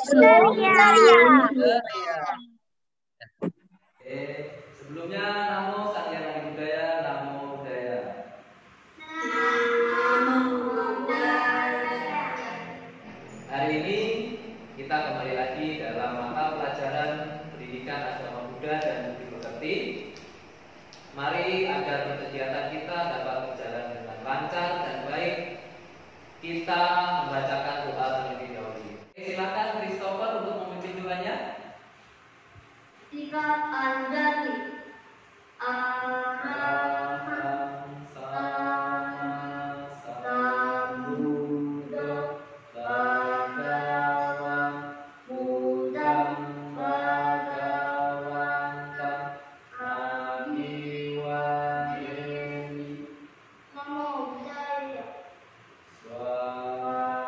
Sundarya. Sundarya. Oke, sebelumnya namo Satyana Budaya, namo budaya. Hari ini kita kembali lagi dalam mata pelajaran Pendidikan Agama Buddha dan Budi Pekerti. Mari agar kegiatan kita dapat berjalan dengan lancar dan baik, kita membacakan doa terlebih dahulu. Silakan Christopher untuk memimpin doanya. Tiga Anjali. Araham sama sambuddho bhagawan buddham bhagawantam abiwayemi. Namo Buddhaya. Swakato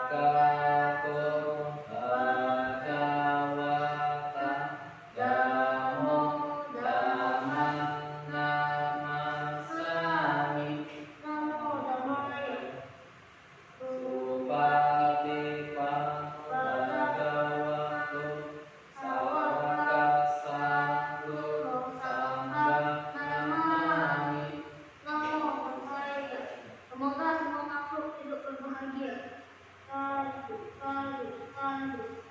bhagavata dhammo dhammang namasami. Namo Dhammaya. Supatipano bhagavato sawakasanggo sambang namami. Namo Buddhaya. Semoga semua makhluk hidup berbahagia. Sadu, sadu, sadu.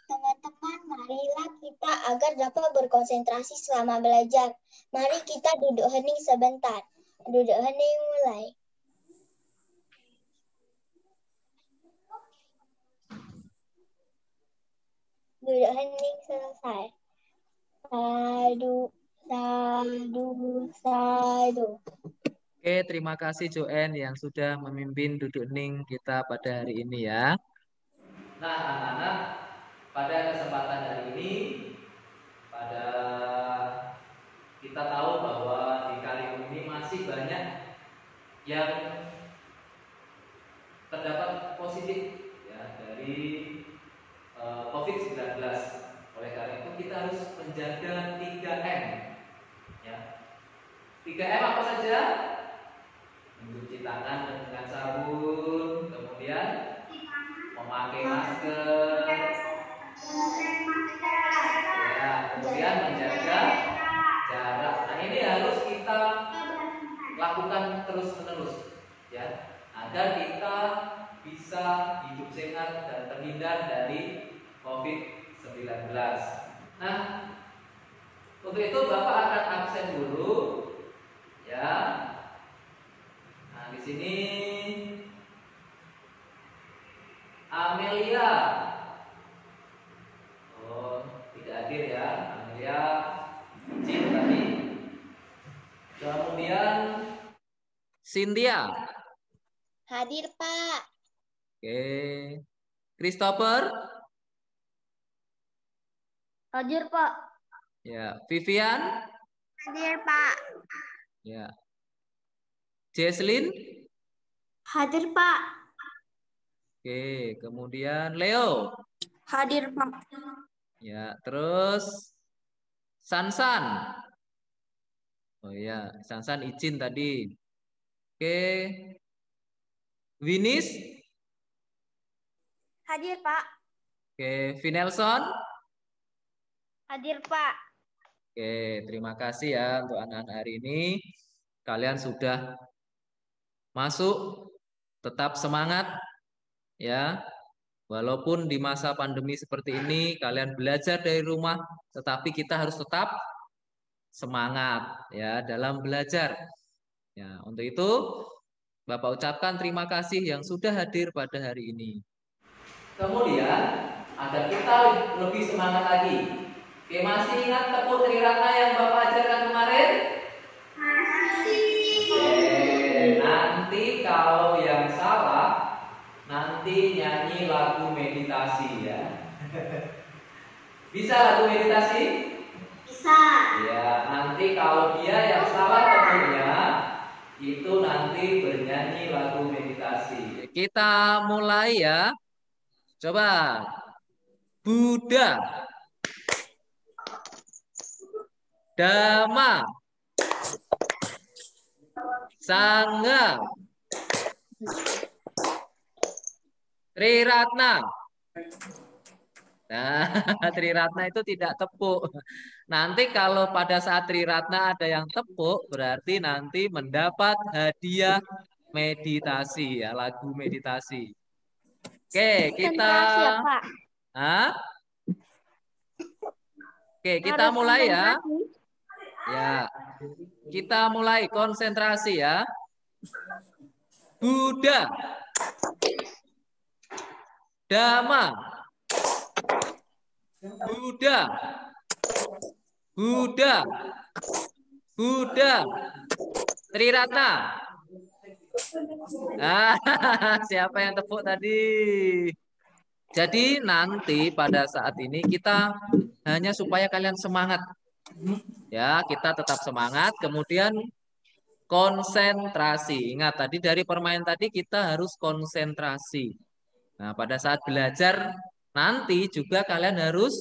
Teman-teman, marilah kita agar dapat berkonsentrasi selama belajar. Mari kita duduk hening sebentar. Duduk hening mulai. Duduk hening selesai. Sadu, sadu, sadu. Oke, terima kasih Joen yang sudah memimpin duduk hening kita pada hari ini ya. Nah, anak-anak, pada kesempatan hari ini, kita tahu bahwa di Karimun ini masih banyak yang terdapat positif ya dari COVID-19. Oleh karena itu kita harus menjaga 3M ya. 3M apa saja? Mencuci tangan dengan sabun, kemudian memakai masker, ya, kemudian menjaga jarak. Nah, ini harus kita lakukan terus-menerus ya, agar kita bisa hidup sehat dan terhindar dari COVID-19. Nah, untuk itu Bapak akan absen dulu ya. Nah, di sini Amelia. Oh, tidak hadir ya. Amelia izin tadi. Kemudian Cynthia. Hadir, Pak. Oke. Christopher. Hadir, Pak. Ya, Vivian. Hadir, Pak. Ya. Jesslyn. Hadir, Pak. Oke, kemudian Leo. Hadir, Pak. Ya, terus Sansan. Oh ya, Sansan izin tadi. Oke. Winis. Hadir, Pak. Oke, Vinelson. Hadir, Pak. Oke, terima kasih ya untuk anak-anak hari ini. Kalian sudah masuk, tetap semangat ya. Walaupun di masa pandemi seperti ini kalian belajar dari rumah, tetapi kita harus tetap semangat ya dalam belajar. Ya, untuk itu Bapak ucapkan terima kasih yang sudah hadir pada hari ini. Kemudian agar kita lebih semangat lagi. Oke, masih ingat tepuk Trirata yang Bapak ajarkan kemarin? Oke, nanti kalau yang salah nanti nyanyi lagu meditasi ya. Bisa lagu meditasi? Bisa. Ya, nanti kalau dia yang salah tepuknya itu nanti bernyanyi lagu meditasi. Kita mulai ya. Coba. Buddha. Dhamma. Sangha. Triratna. Nah, Triratna itu tidak tepuk. Nanti kalau pada saat Triratna ada yang tepuk, berarti nanti mendapat hadiah meditasi ya, lagu meditasi. Oke, kita Konsentrasi ya, Pak. Hah? Oke, kita Harus mulai ya. konsentrasi. Ya. Kita mulai konsentrasi ya. Buddha. Dhamma. Buddha. Buddha. Buddha. Triratna. Siapa yang tepuk tadi? Jadi nanti pada saat ini kita hanya supaya kalian semangat. Ya, kita tetap semangat, kemudian konsentrasi. Ingat tadi dari permainan tadi kita harus konsentrasi. Nah, pada saat belajar nanti juga kalian harus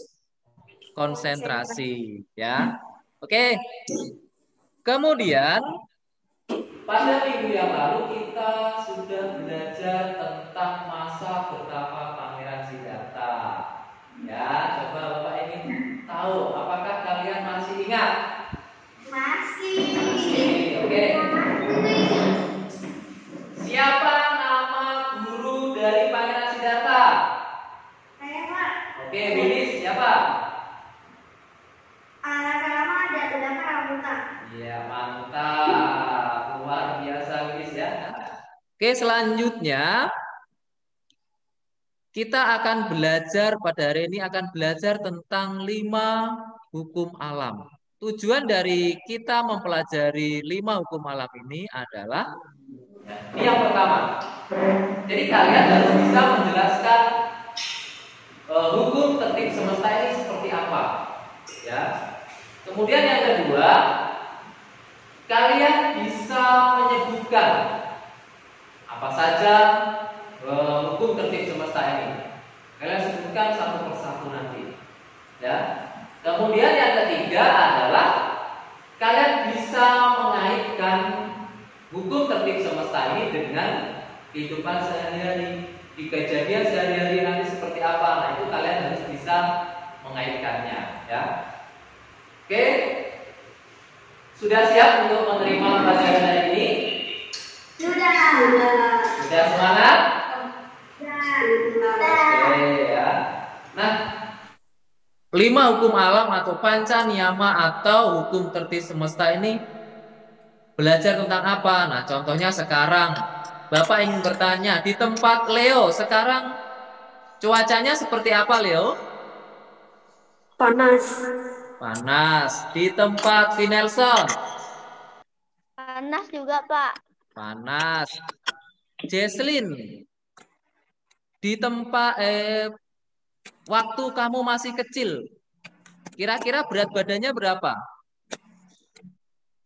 konsentrasi, ya. Oke. Kemudian pada minggu yang lalu kita sudah belajar tentang masa betapa Pangeran Siddhartha. Ya, coba Bapak ingin tahu apakah kalian masih ingat? Masih. Oke. Siapa nama guru dari Pangeran Siddhartha? Saya, Pak. Oke, Wilis siapa? Lama ada beberapa rambutan. Iya, mantap. Luar biasa Wilis ya. Oke, selanjutnya kita akan belajar pada hari ini akan belajar tentang 5 hukum alam. Tujuan dari kita mempelajari 5 hukum alam ini adalah ini yang pertama. Jadi kalian harus bisa menjelaskan hukum tertib semesta ini seperti apa, ya. Kemudian yang kedua, kalian bisa menyebutkan apa saja hukum tertib semesta ini. Kalian sebutkan satu persatu nanti, ya. Kemudian yang ketiga adalah kalian bisa mengaitkan hukum tertib semesta ini dengan kehidupan sehari-hari, di kejadian sehari-hari nanti seperti apa. Nah, itu kalian harus bisa mengaitkannya, ya. Oke, sudah siap untuk menerima pelajaran hari ini? Sudah. Sudah semangat? Sudah. Oke, ya. Nah, 5 hukum alam atau panca niyama atau hukum tertib semesta ini belajar tentang apa? Nah, contohnya sekarang Bapak ingin bertanya, di tempat Leo sekarang cuacanya seperti apa, Leo? Panas. Panas. Di tempat Vinelson? Panas juga, Pak. Panas. Jesslyn, di tempat waktu kamu masih kecil, kira-kira berat badannya berapa?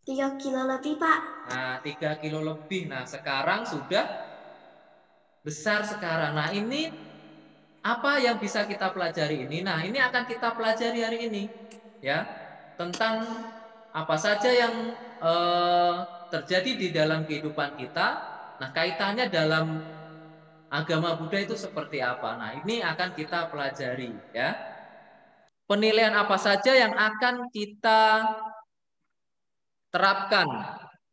3 kilo lebih, Pak. Nah, 3 kilo lebih. Nah, sekarang sudah besar sekarang. Nah, ini apa yang bisa kita pelajari ini? Nah, ini akan kita pelajari hari ini, ya, tentang apa saja yang terjadi di dalam kehidupan kita. Nah, kaitannya dalam agama Buddha itu seperti apa? Nah, ini akan kita pelajari, ya. Penilaian apa saja yang akan kita terapkan,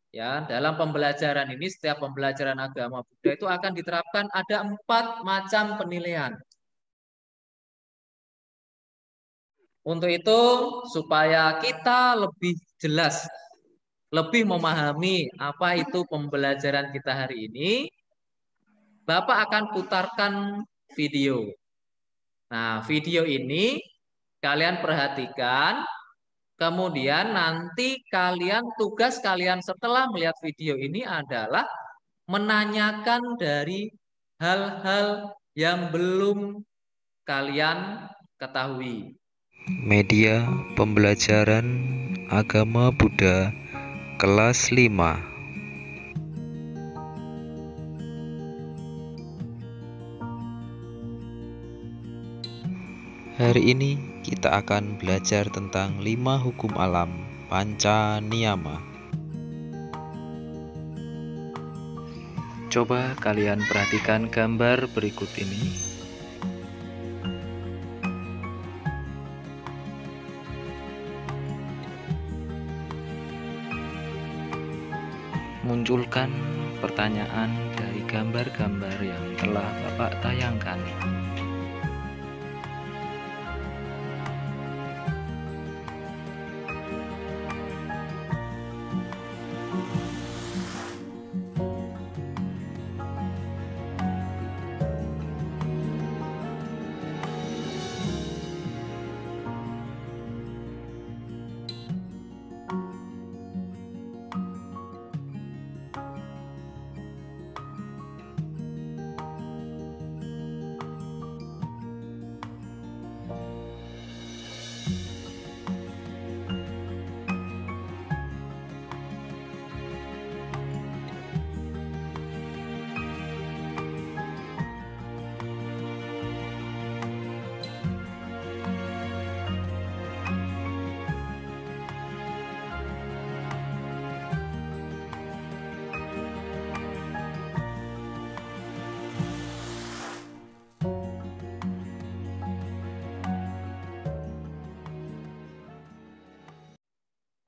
ya, dalam pembelajaran ini. Setiap pembelajaran agama Buddha itu akan diterapkan ada 4 macam penilaian. Untuk itu, supaya kita lebih jelas, lebih memahami apa itu pembelajaran kita hari ini, Bapak akan putarkan video. Nah, video ini kalian perhatikan, kemudian nanti tugas kalian setelah melihat video ini adalah menanyakan dari hal-hal yang belum kalian ketahui. Media pembelajaran agama Buddha kelas 5. Hari ini kita akan belajar tentang 5 hukum alam panca niyama. Coba kalian perhatikan gambar berikut ini. munculkan pertanyaan dari gambar-gambar yang telah Bapak tayangkan.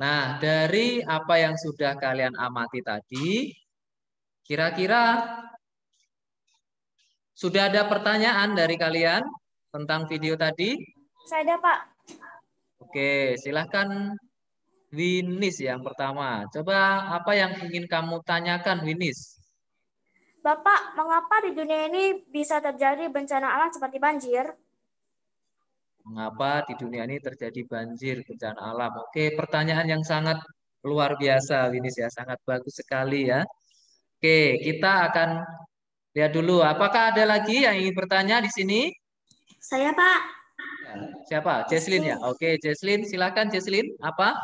Nah, dari apa yang sudah kalian amati tadi, kira-kira sudah ada pertanyaan dari kalian tentang video tadi? Saya ada, Pak. Oke, silahkan Winis yang pertama. Coba apa yang ingin kamu tanyakan, Winis? Bapak, mengapa di dunia ini bisa terjadi bencana alam seperti banjir? Mengapa di dunia ini terjadi banjir, bencana alam? Oke, pertanyaan yang sangat luar biasa, Winis ya. Sangat bagus sekali ya. Oke, kita akan lihat dulu. Apakah ada lagi yang ingin bertanya di sini? Saya, Pak. Ya, siapa? Jesslyn ya. Oke, Jesslyn, silakan Jesslyn. Apa?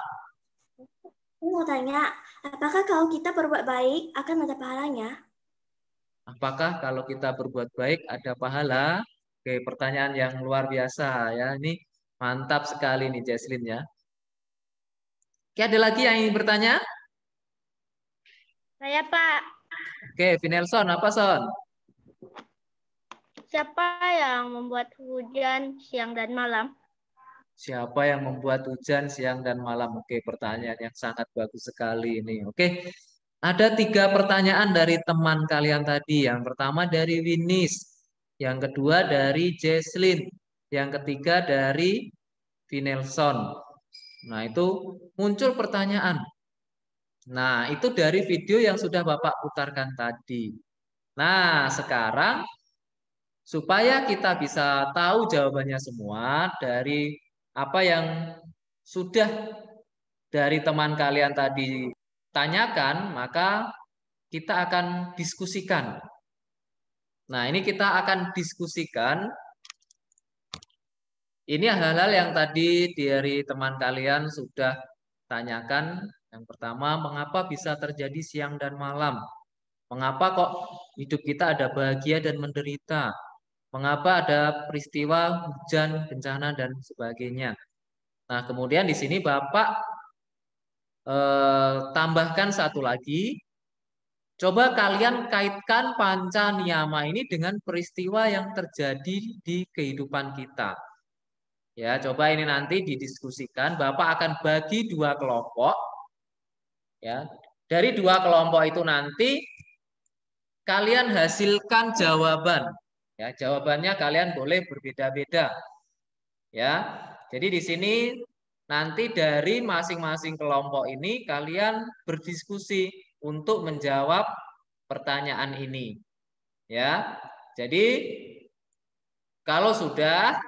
Aku mau tanya, apakah kalau kita berbuat baik akan ada pahalanya? Apakah kalau kita berbuat baik ada pahala? Oke, pertanyaan yang luar biasa ya. Ini mantap sekali nih Jesslyn ya. Oke, ada lagi yang ingin bertanya? Saya, Pak. Oke, Vinelson, apa Son? Siapa yang membuat hujan siang dan malam? Siapa yang membuat hujan siang dan malam? Oke, pertanyaan yang sangat bagus sekali ini. Oke, ada 3 pertanyaan dari teman kalian tadi. Yang pertama dari Winis, yang kedua dari Jesslyn, yang ketiga dari Vinelson. Nah, itu muncul pertanyaan. Nah, itu dari video yang sudah Bapak putarkan tadi. Nah, sekarang supaya kita bisa tahu jawabannya semua dari apa yang sudah dari teman kalian tadi tanyakan, maka kita akan diskusikan. Nah, ini kita akan diskusikan. Ini hal-hal yang tadi dari teman kalian sudah tanyakan. Yang pertama, mengapa bisa terjadi siang dan malam? Mengapa kok hidup kita ada bahagia dan menderita? Mengapa ada peristiwa hujan, bencana, dan sebagainya? Nah, kemudian di sini Bapak tambahkan satu lagi. Coba kalian kaitkan panca niyama ini dengan peristiwa yang terjadi di kehidupan kita. Ya, coba ini nanti didiskusikan. Bapak akan bagi 2 kelompok. Ya, dari 2 kelompok itu nanti kalian hasilkan jawaban. Ya, jawabannya kalian boleh berbeda-beda. Ya, jadi di sini nanti dari masing-masing kelompok ini kalian berdiskusi untuk menjawab pertanyaan ini. Ya, jadi kalau sudah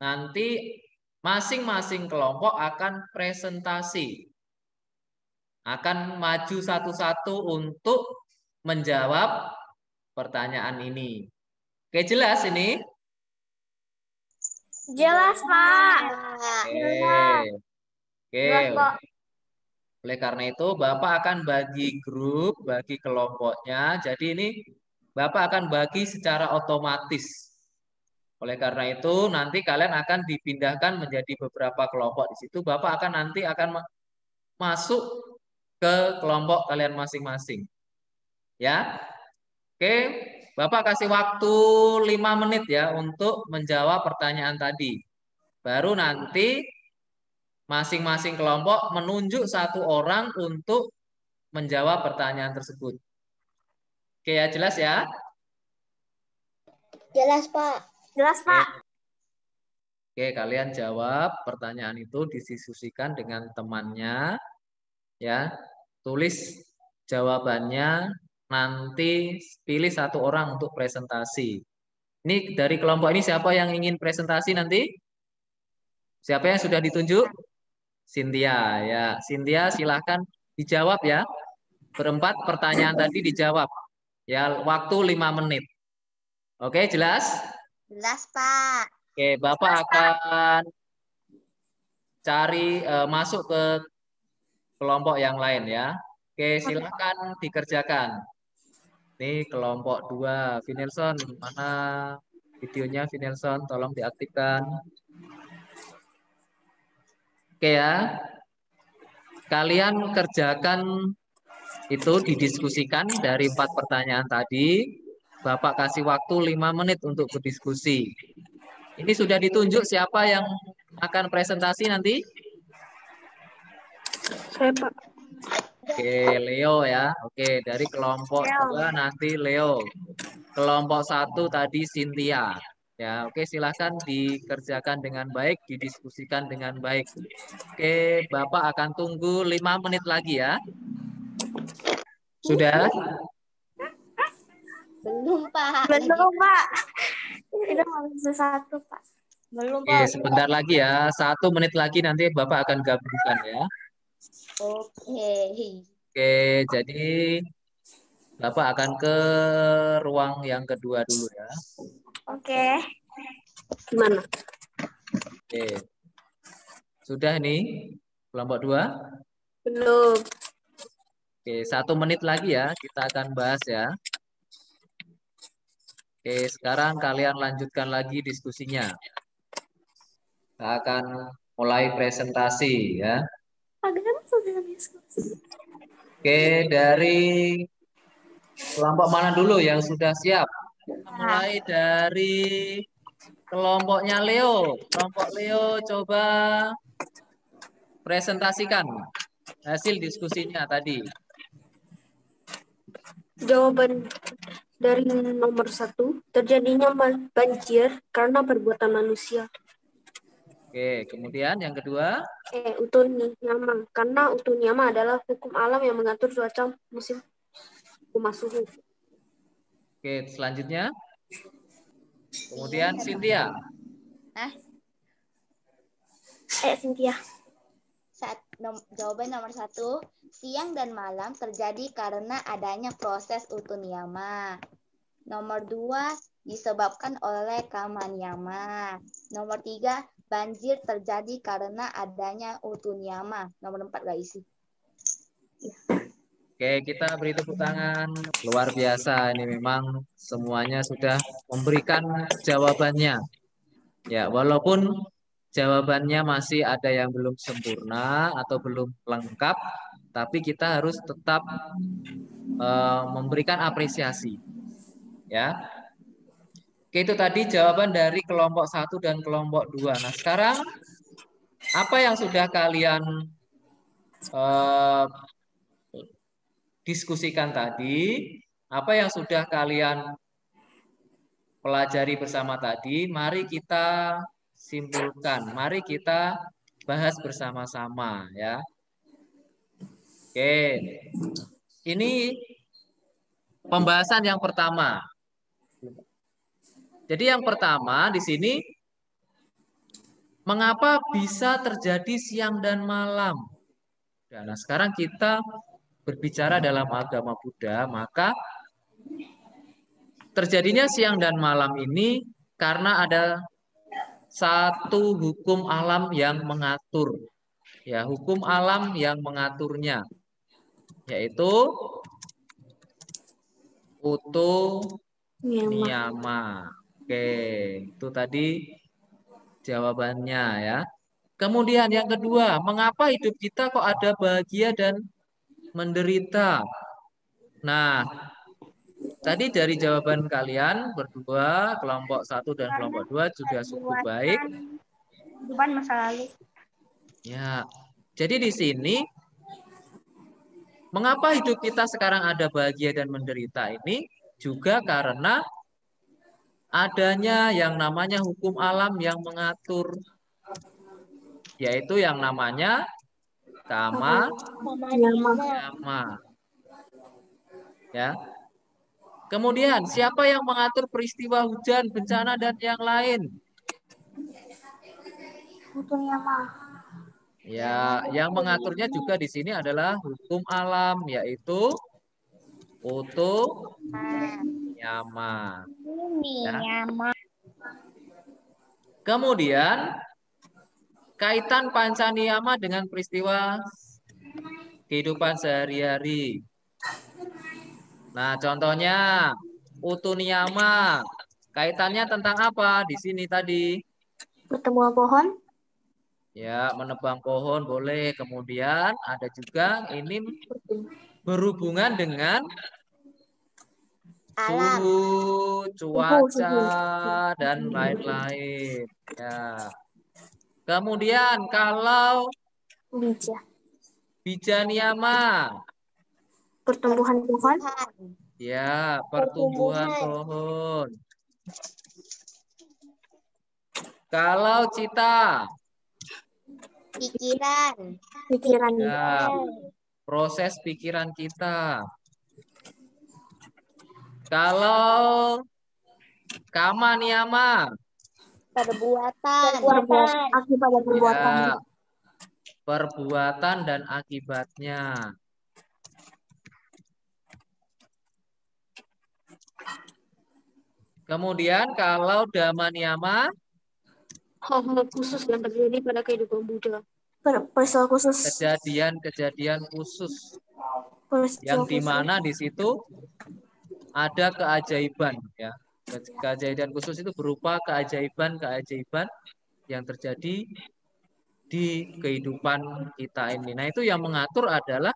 nanti masing-masing kelompok akan presentasi, akan maju satu-satu untuk menjawab pertanyaan ini. Oke, jelas ini? Jelas, Pak. Oke. Oleh karena itu, Bapak akan bagi grup, bagi kelompoknya. Jadi ini Bapak akan bagi secara otomatis. Oleh karena itu, nanti kalian akan dipindahkan menjadi beberapa kelompok. Di situ Bapak nanti akan masuk ke kelompok kalian masing-masing. Ya. Oke, Bapak kasih waktu 5 menit ya untuk menjawab pertanyaan tadi. Baru nanti masing-masing kelompok menunjuk 1 orang untuk menjawab pertanyaan tersebut. Oke ya, jelas ya? Jelas, Pak. Jelas, Oke. Pak. Oke, kalian jawab pertanyaan itu, didiskusikan dengan temannya, ya. Tulis jawabannya, nanti pilih satu orang untuk presentasi. Ini dari kelompok ini siapa yang ingin presentasi nanti? Siapa yang sudah ditunjuk? Cynthia, ya. Cynthia, silahkan dijawab ya. Berempat pertanyaan tadi dijawab. Ya, waktu 5 menit. Oke, jelas? Jelas, Pak. Oke, Bapak akan cari masuk ke kelompok yang lain ya. Oke, silakan dikerjakan. Ini kelompok 2. Vinelson, mana videonya Vinelson? Tolong diaktifkan. Oke ya. Kalian kerjakan itu, didiskusikan dari 4 pertanyaan tadi. Bapak kasih waktu 5 menit untuk berdiskusi. Ini sudah ditunjuk siapa yang akan presentasi nanti? Saya, Pak. Oke, Leo ya. Oke, dari kelompok 2 nanti Leo. Kelompok 1 tadi Cynthia. Ya, oke, silahkan dikerjakan dengan baik, didiskusikan dengan baik. Oke, Bapak akan tunggu 5 menit lagi ya. Sudah? Belum, Pak. Belum, Pak. Itu masih satu, Pak. Belum, Oke, sebentar lagi ya. 1 menit lagi nanti Bapak akan gabungkan ya. Oke. Oke, jadi Bapak akan ke ruang yang kedua dulu ya. Oke. Gimana? Oke. Sudah nih kelompok 2? Belum. Oke, 1 menit lagi ya. Kita akan bahas ya. Oke, sekarang kalian lanjutkan lagi diskusinya. Kita akan mulai presentasi ya. Oke, dari kelompok mana dulu yang sudah siap? Mulai dari kelompoknya Leo. Kelompok Leo coba presentasikan hasil diskusinya tadi. Jawaban dari nomor 1, terjadinya banjir karena perbuatan manusia. Oke, kemudian yang kedua. Utuniyama, karena Utuniyama adalah hukum alam yang mengatur cuaca musim suhu. Oke, selanjutnya. Kemudian Cynthia. Cynthia. Jawaban nomor 1, siang dan malam terjadi karena adanya proses Utuniyama. Nomor 2, disebabkan oleh Kamaniyama. Nomor 3, banjir terjadi karena adanya Utuniyama. Nomor 4 gak isi. Oke, kita beri tepuk tangan. Luar biasa, ini memang semuanya sudah memberikan jawabannya. Ya, walaupun jawabannya masih ada yang belum sempurna atau belum lengkap, tapi kita harus tetap memberikan apresiasi. Ya. Oke, itu tadi jawaban dari kelompok 1 dan kelompok 2. Nah, sekarang apa yang sudah kalian diskusikan tadi, apa yang sudah kalian pelajari bersama tadi, mari kita simpulkan, mari kita bahas bersama-sama ya. Oke, ini pembahasan yang pertama. Jadi yang pertama di sini, mengapa bisa terjadi siang dan malam? Nah, sekarang kita berbicara dalam agama Buddha, maka terjadinya siang dan malam ini karena ada satu hukum alam yang mengatur. Ya, hukum alam yang mengaturnya, yaitu Utuniyama. Oke, itu tadi jawabannya ya. Kemudian yang kedua, mengapa hidup kita kok ada bahagia dan menderita? Nah, tadi dari jawaban kalian berdua, kelompok 1 dan kelompok 2 sudah cukup baik. Kehidupan masa lalu. Ya, jadi di sini Mengapa hidup kita sekarang ada bahagia dan menderita ini? Juga karena adanya yang namanya hukum alam yang mengatur, yaitu yang namanya kama niyama. Ya. Kemudian, siapa yang mengatur peristiwa hujan, bencana, dan yang lain? Ya, yang mengaturnya juga di sini adalah hukum alam, yaitu utu niyama. Ya. Kemudian, kaitan panca niyama dengan peristiwa kehidupan sehari-hari. Nah, contohnya utu niyama. Kaitannya tentang apa di sini tadi? Pertemuan pohon. Ya, menebang pohon boleh. Kemudian ada juga ini berhubungan dengan suhu, cuaca, dan lain-lain. Ya. Kemudian kalau bija niyama. Pertumbuhan pohon. Ya, pertumbuhan pohon. Kalau cita. Pikiran. Ya, proses pikiran kita. Kalau kama niyama. Perbuatan. Akibat perbuatan. Ya, perbuatan dan akibatnya. Kemudian kalau dhamma niyama. Hal-hal khusus yang terjadi pada kehidupan Buddha. Peristiwa khusus. Kejadian-kejadian khusus. Yang dimana di situ ada keajaiban, ya. Keajaiban khusus itu berupa keajaiban yang terjadi di kehidupan kita ini. Nah, itu yang mengatur adalah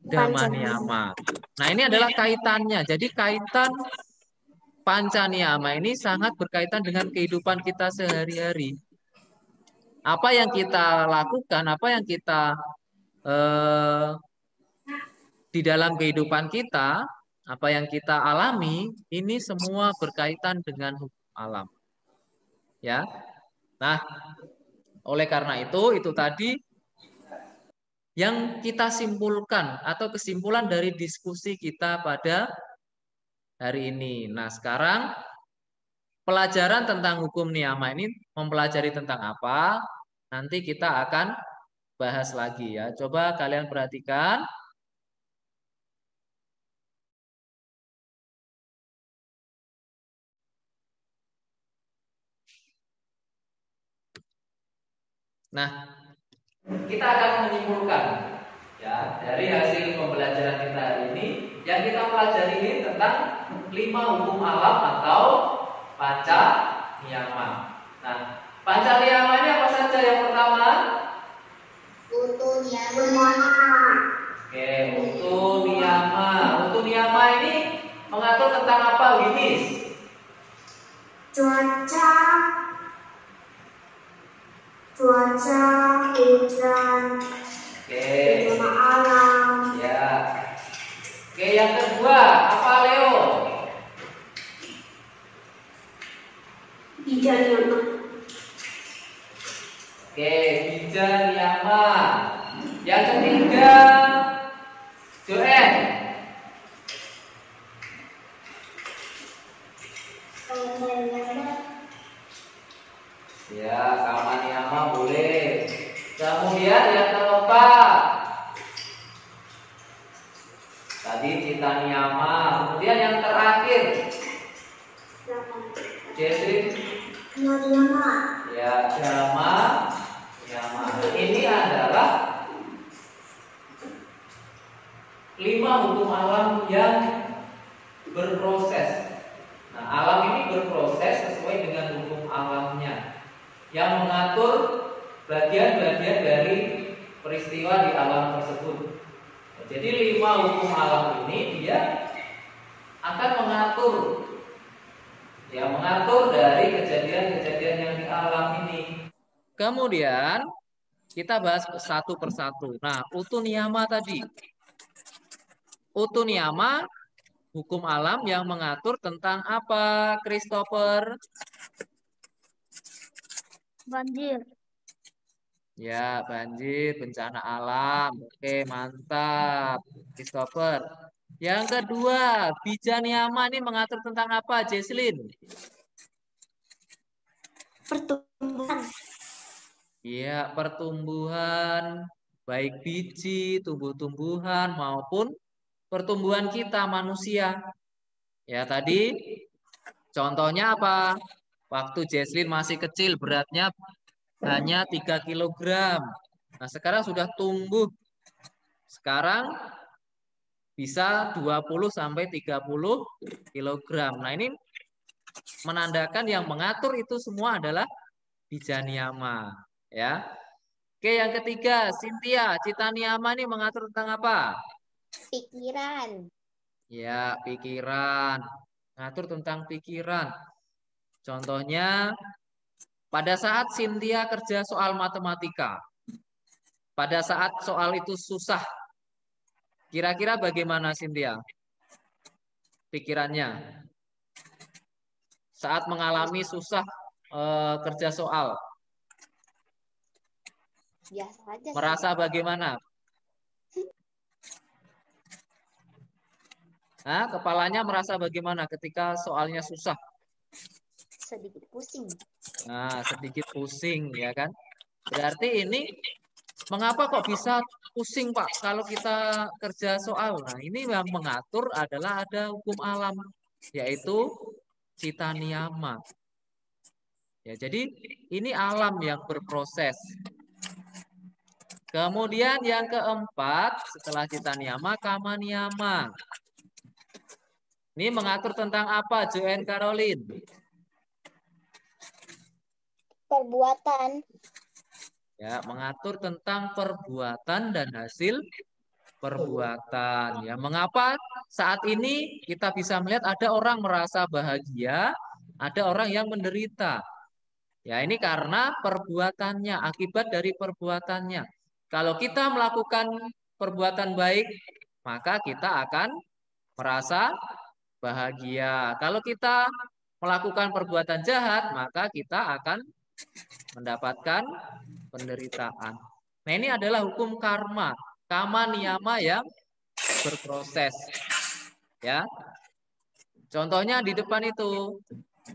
dhamma niyama. Nah, ini adalah kaitannya. Jadi kaitan panca niyama ini sangat berkaitan dengan kehidupan kita sehari-hari. Apa yang kita lakukan, apa yang kita di dalam kehidupan kita, apa yang kita alami, ini semua berkaitan dengan hukum alam. Ya. Nah, oleh karena itu tadi yang kita simpulkan atau kesimpulan dari diskusi kita pada hari ini. Nah, sekarang pelajaran tentang hukum niyama ini mempelajari tentang apa? Nanti kita akan bahas lagi ya. Coba kalian perhatikan. Nah, kita akan menyimpulkan ya dari hasil pembelajaran kita hari ini. Yang kita pelajari ini tentang 5 hukum alam atau panca niyama. Nah, panca niyama ini apa saja? Yang pertama, Utu niyama. Oke, utu niyama. Utu niyama ini mengatur tentang apa, Winis? Cuaca, hujan, Oke. alam. Ya. Oke, yang kedua, apa Leo? Bija niyama. Oke, bija niyama. Yang ketiga, Joen. Ya, kama niyama boleh. Kemudian yang keempat, tadi cita niyama. Kemudian yang terakhir, Jesri. Ya, dhamma niyama. Ini adalah 5 hukum alam yang berproses. Nah, alam ini berproses sesuai dengan hukum alamnya yang mengatur bagian-bagian dari peristiwa di alam tersebut. Nah, jadi 5 hukum alam ini dia akan mengatur dari kejadian-kejadian yang di alam ini. Kemudian kita bahas satu persatu. Nah, utu niyama tadi. Utu niyama, hukum alam yang mengatur tentang apa, Christopher? Banjir. Ya, banjir, bencana alam. Oke, mantap, Christopher. Yang kedua, bija niyama ini mengatur tentang apa, Jesslyn? Pertumbuhan. Ya, pertumbuhan, baik biji, tumbuh-tumbuhan maupun pertumbuhan kita manusia. Ya, tadi contohnya apa? Waktu Jesslyn masih kecil, beratnya hanya 3 kilogram. Nah, sekarang sudah tumbuh. Sekarang bisa 20 sampai 30 kilogram. Nah, ini menandakan yang mengatur itu semua adalah bija niyama, ya. Oke, yang ketiga, Cynthia, cita niyama ini mengatur tentang apa? Pikiran. Ya, pikiran. Mengatur tentang pikiran. Contohnya, pada saat Cynthia kerja soal matematika, pada saat soal itu susah, kira-kira bagaimana Cynthia? Pikirannya saat mengalami susah kerja soal. Biasa aja sih. Merasa bagaimana? Nah, kepalanya merasa bagaimana ketika soalnya susah? Sedikit pusing. Nah, sedikit pusing, ya kan? Berarti ini mengapa kok bisa pusing, Pak, kalau kita kerja soal? Nah, ini yang mengatur adalah ada hukum alam, yaitu cita niyama. Ya, jadi ini alam yang berproses. Kemudian yang keempat, setelah cita niyama, kama niyama. Ini mengatur tentang apa, Joanne Caroline? Perbuatan. Ya, mengatur tentang perbuatan dan hasil perbuatan. Ya, mengapa saat ini kita bisa melihat ada orang merasa bahagia, ada orang yang menderita. Ya, ini karena perbuatannya, akibat dari perbuatannya. Kalau kita melakukan perbuatan baik, maka kita akan merasa bahagia. Kalau kita melakukan perbuatan jahat, maka kita akan mendapatkan penderitaan. Nah, ini adalah hukum karma, kama niyama yang berproses. Ya. Contohnya di depan itu,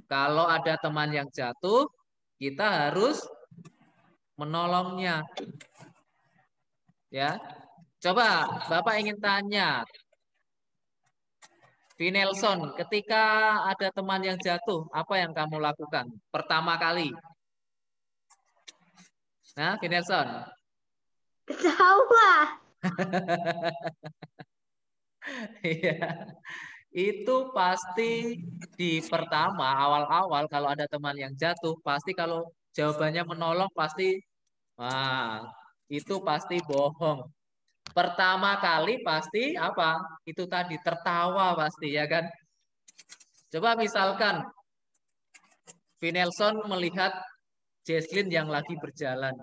kalau ada teman yang jatuh, kita harus menolongnya. Ya. Coba Bapak ingin tanya, Vinelson, ketika ada teman yang jatuh, apa yang kamu lakukan pertama kali? Nah, Vinelson. Ketawa. Iya. Itu pasti di pertama, awal-awal kalau ada teman yang jatuh, pasti kalau jawabannya menolong, pasti, wah, itu pasti bohong. Pertama kali pasti apa? Itu tadi tertawa pasti, ya kan? Coba misalkan Vinelson melihat Jesslyn yang lagi berjalan.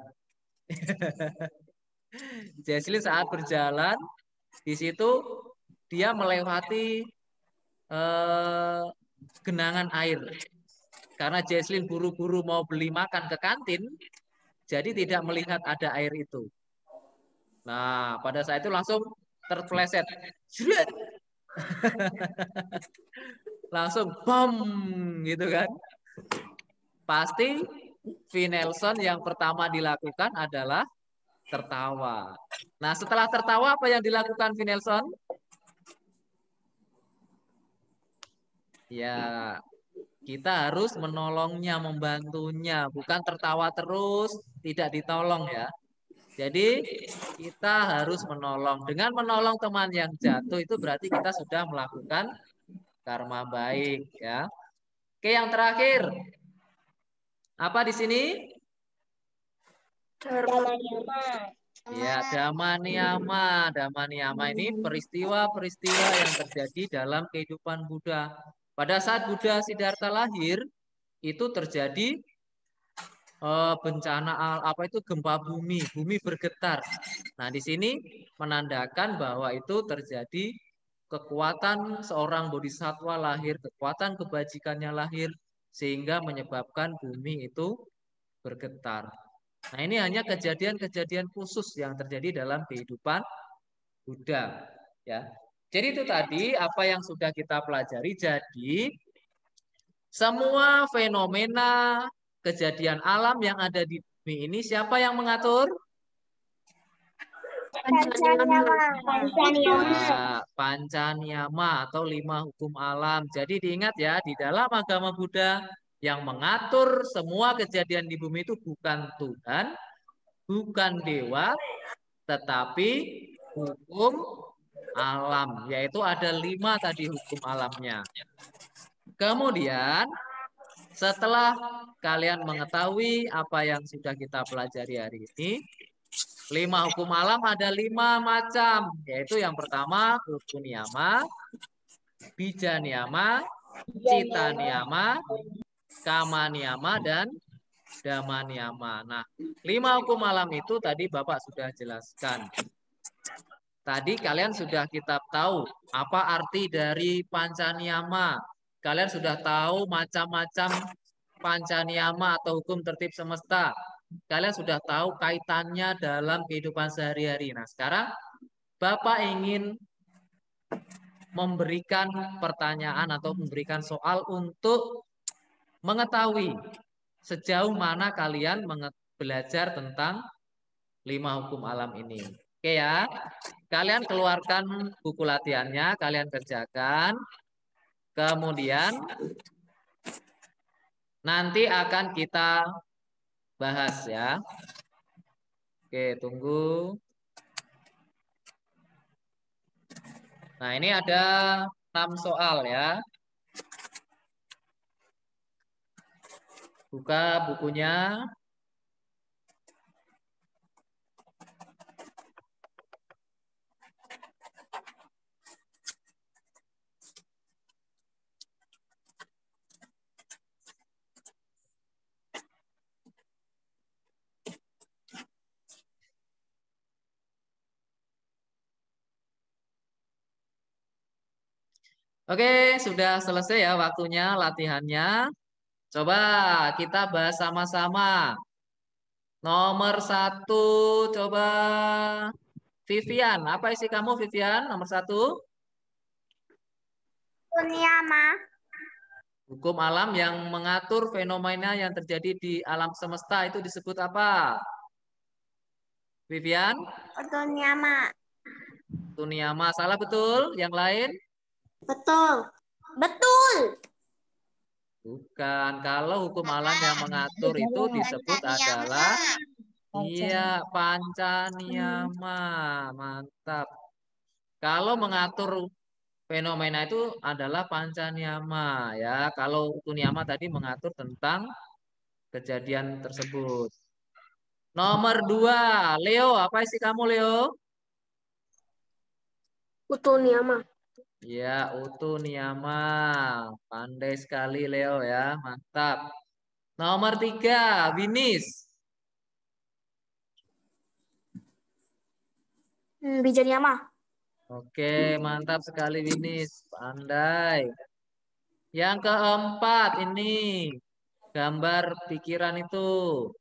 Jesslyn saat berjalan, di situ dia melewati genangan air. Karena Jesslyn buru-buru mau beli makan ke kantin, jadi tidak melihat ada air itu. Nah, pada saat itu langsung terpleset. Langsung bom gitu kan. Pasti Vinelson yang pertama dilakukan adalah tertawa. Nah, setelah tertawa apa yang dilakukan Vinelson? Ya, kita harus menolongnya, membantunya, bukan tertawa terus, tidak ditolong ya. Jadi kita harus menolong. Dengan menolong teman yang jatuh itu berarti kita sudah melakukan karma baik ya. Oke, yang terakhir. Apa di sini? Dhamma niyama. Ya, dhamma niyama. Dhamma niyama ini peristiwa-peristiwa yang terjadi dalam kehidupan Buddha. Pada saat Buddha Siddhartha lahir, itu terjadi bencana apa itu gempa bumi bergetar. Nah, di sini menandakan bahwa itu terjadi kekuatan seorang bodhisatwa lahir, kekuatan kebajikannya lahir, sehingga menyebabkan bumi itu bergetar. Nah, ini hanya kejadian-kejadian khusus yang terjadi dalam kehidupan Buddha, ya. Jadi itu tadi apa yang sudah kita pelajari. Jadi semua fenomena kejadian alam yang ada di bumi ini siapa yang mengatur? Ya, Pancaniyama atau 5 hukum alam. Jadi diingat ya, di dalam agama Buddha yang mengatur semua kejadian di bumi itu bukan Tuhan, bukan dewa, tetapi hukum alam. Yaitu ada 5 tadi hukum alamnya. Kemudian setelah kalian mengetahui apa yang sudah kita pelajari hari ini, 5 hukum alam ada 5 macam, yaitu yang pertama hukum niyama, bija niyama, cita niyama, kama niyama, dan dhamma niyama. Nah, 5 hukum alam itu tadi Bapak sudah jelaskan. Tadi kalian sudah kita tahu apa arti dari pancaniyama. Kalian sudah tahu macam-macam pancaniyama atau hukum tertib semesta. Kalian sudah tahu kaitannya dalam kehidupan sehari-hari. Nah, sekarang Bapak ingin memberikan pertanyaan atau memberikan soal untuk mengetahui sejauh mana kalian belajar tentang 5 hukum alam ini. Oke ya, kalian keluarkan buku latihannya, kalian kerjakan. Kemudian nanti akan kita bahas ya. Oke, tunggu. Nah, ini ada 6 soal ya. Buka bukunya. Oke, sudah selesai ya waktunya latihannya. Coba kita bahas sama-sama. Nomor 1, coba Vivian. Apa isi kamu, Vivian? Nomor 1. Niyama. Hukum alam yang mengatur fenomena yang terjadi di alam semesta itu disebut apa? Vivian? Niyama. Niyama. Salah betul? Yang lain? Betul. Betul. Bukan. Kalau hukum alam yang mengatur itu disebut adalah iya, pancaniyama. Mantap. Kalau mengatur fenomena itu adalah pancaniyama ya. Kalau niyama tadi mengatur tentang kejadian tersebut. Nomor 2, Leo. Apa isi kamu, Leo? Utu niyama. Ya, utu niyama. Pandai sekali Leo ya, mantap. Nomor 3, Winis. Bija niyama. Oke, mantap sekali Winis, pandai. Yang keempat ini gambar pikiran itu.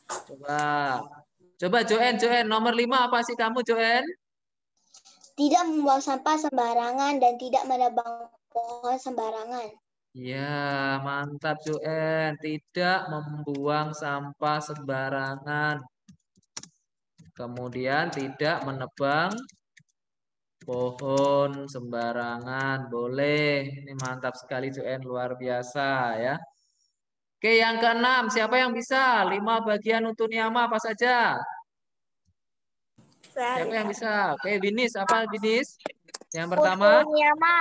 Coba Joen, nomor 5 apa sih kamu Joen? Tidak membuang sampah sembarangan dan tidak menebang pohon sembarangan. Ya, mantap Joen. Tidak membuang sampah sembarangan. Kemudian tidak menebang pohon sembarangan. Boleh. Ini mantap sekali Joen, luar biasa ya. Oke, yang keenam. Siapa yang bisa? 5 bagian untuk niyama apa saja? Siapa yang bisa? Oke, Binis. Apa Binis? Yang pertama? Utu niyama.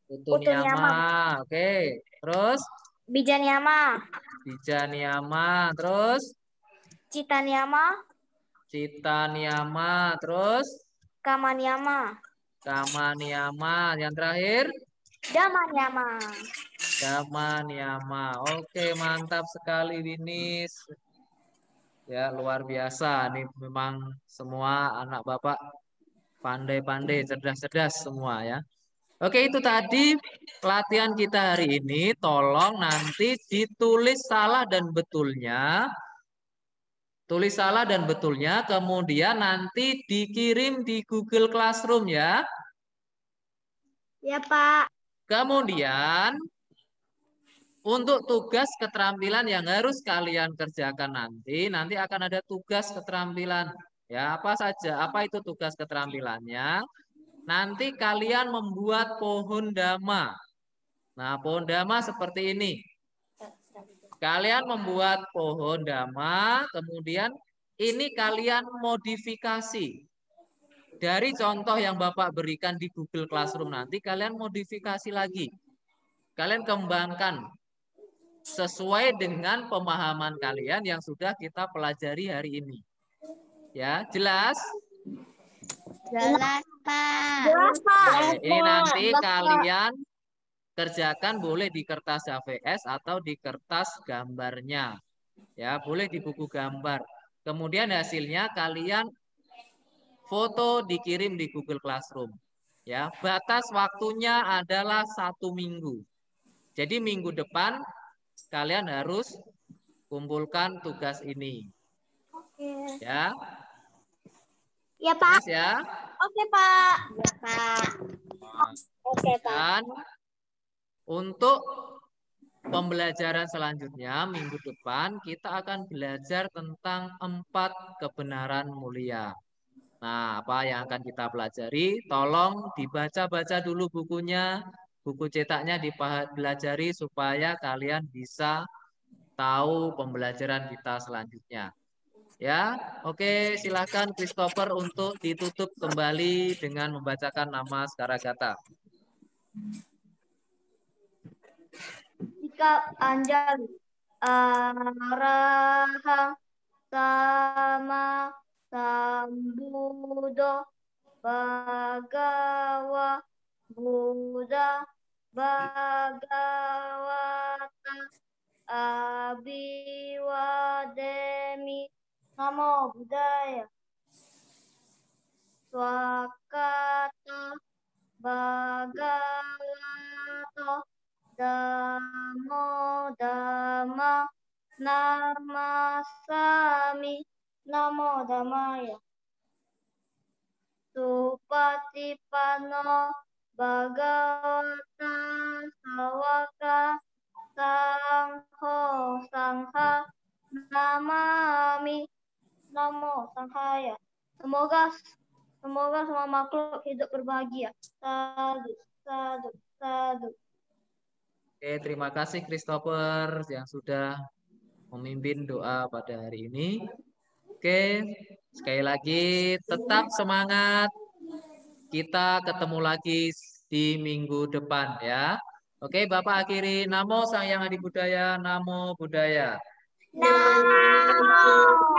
Utu niyama. Oke. Terus? Bija niyama. Bija niyama. Terus? Cita niyama. Cita niyama. Terus? Kama niyama. Kama niyama. Yang terakhir? Dhamma niyama. Dhamma niyama. Oke, mantap sekali Binis. Ya, luar biasa. Ini memang semua anak Bapak Pandai-pandai, cerdas-cerdas semua ya. Oke, itu tadi pelatihan kita hari ini. Tolong nanti ditulis salah dan betulnya. Tulis salah dan betulnya, kemudian nanti dikirim di Google Classroom ya. Ya, Pak. Kemudian untuk tugas keterampilan yang harus kalian kerjakan nanti akan ada tugas keterampilan. Ya, apa saja? Apa itu tugas keterampilannya? Nanti kalian membuat pohon dama. Nah, pohon dama seperti ini. Kalian membuat pohon dama, kemudian ini kalian modifikasi. Dari contoh yang Bapak berikan di Google Classroom nanti, kalian modifikasi lagi. Kalian kembangkan sesuai dengan pemahaman kalian yang sudah kita pelajari hari ini. Ya, jelas? Jelas, Pak. Jelas, Pak. Ini nanti kalian kerjakan boleh di kertas HVS atau di kertas gambarnya. Ya, boleh di buku gambar. Kemudian hasilnya kalian foto dikirim di Google Classroom. Ya, batas waktunya adalah 1 minggu. Jadi minggu depan kalian harus kumpulkan tugas ini. Oke. Ya. Ya, Pak. Jelas ya? Oke, Pak. Ya, Pak. Oke, Pak. Dan untuk pembelajaran selanjutnya minggu depan kita akan belajar tentang 4 kebenaran mulia. Nah, apa yang akan kita pelajari? Tolong dibaca-baca dulu bukunya, buku cetaknya dipelajari supaya kalian bisa tahu pembelajaran kita selanjutnya. Ya, oke, silakan Christopher untuk ditutup kembali dengan membacakan nama Sekaragata. Sikap Anjali. Arahang sama sambudo bagawa Buddha Bhagawata Abiwademi Namo Buddhaya Swakata Bhagavato Dhammo Dhamma Namasami Namo Dhammaya Supatipano Bhagavata Sawaka Sangho Sangha Namami Namo Sanghaya. Semoga semua makhluk hidup berbahagia. Sadu, sadu, sadu. Oke, terima kasih Christopher yang sudah memimpin doa pada hari ini. Oke, sekali lagi tetap semangat. Kita ketemu lagi di minggu depan ya. Oke, Bapak akhiri. Namo Sang Hyang Adi Budaya, Namo Buddhaya. Namo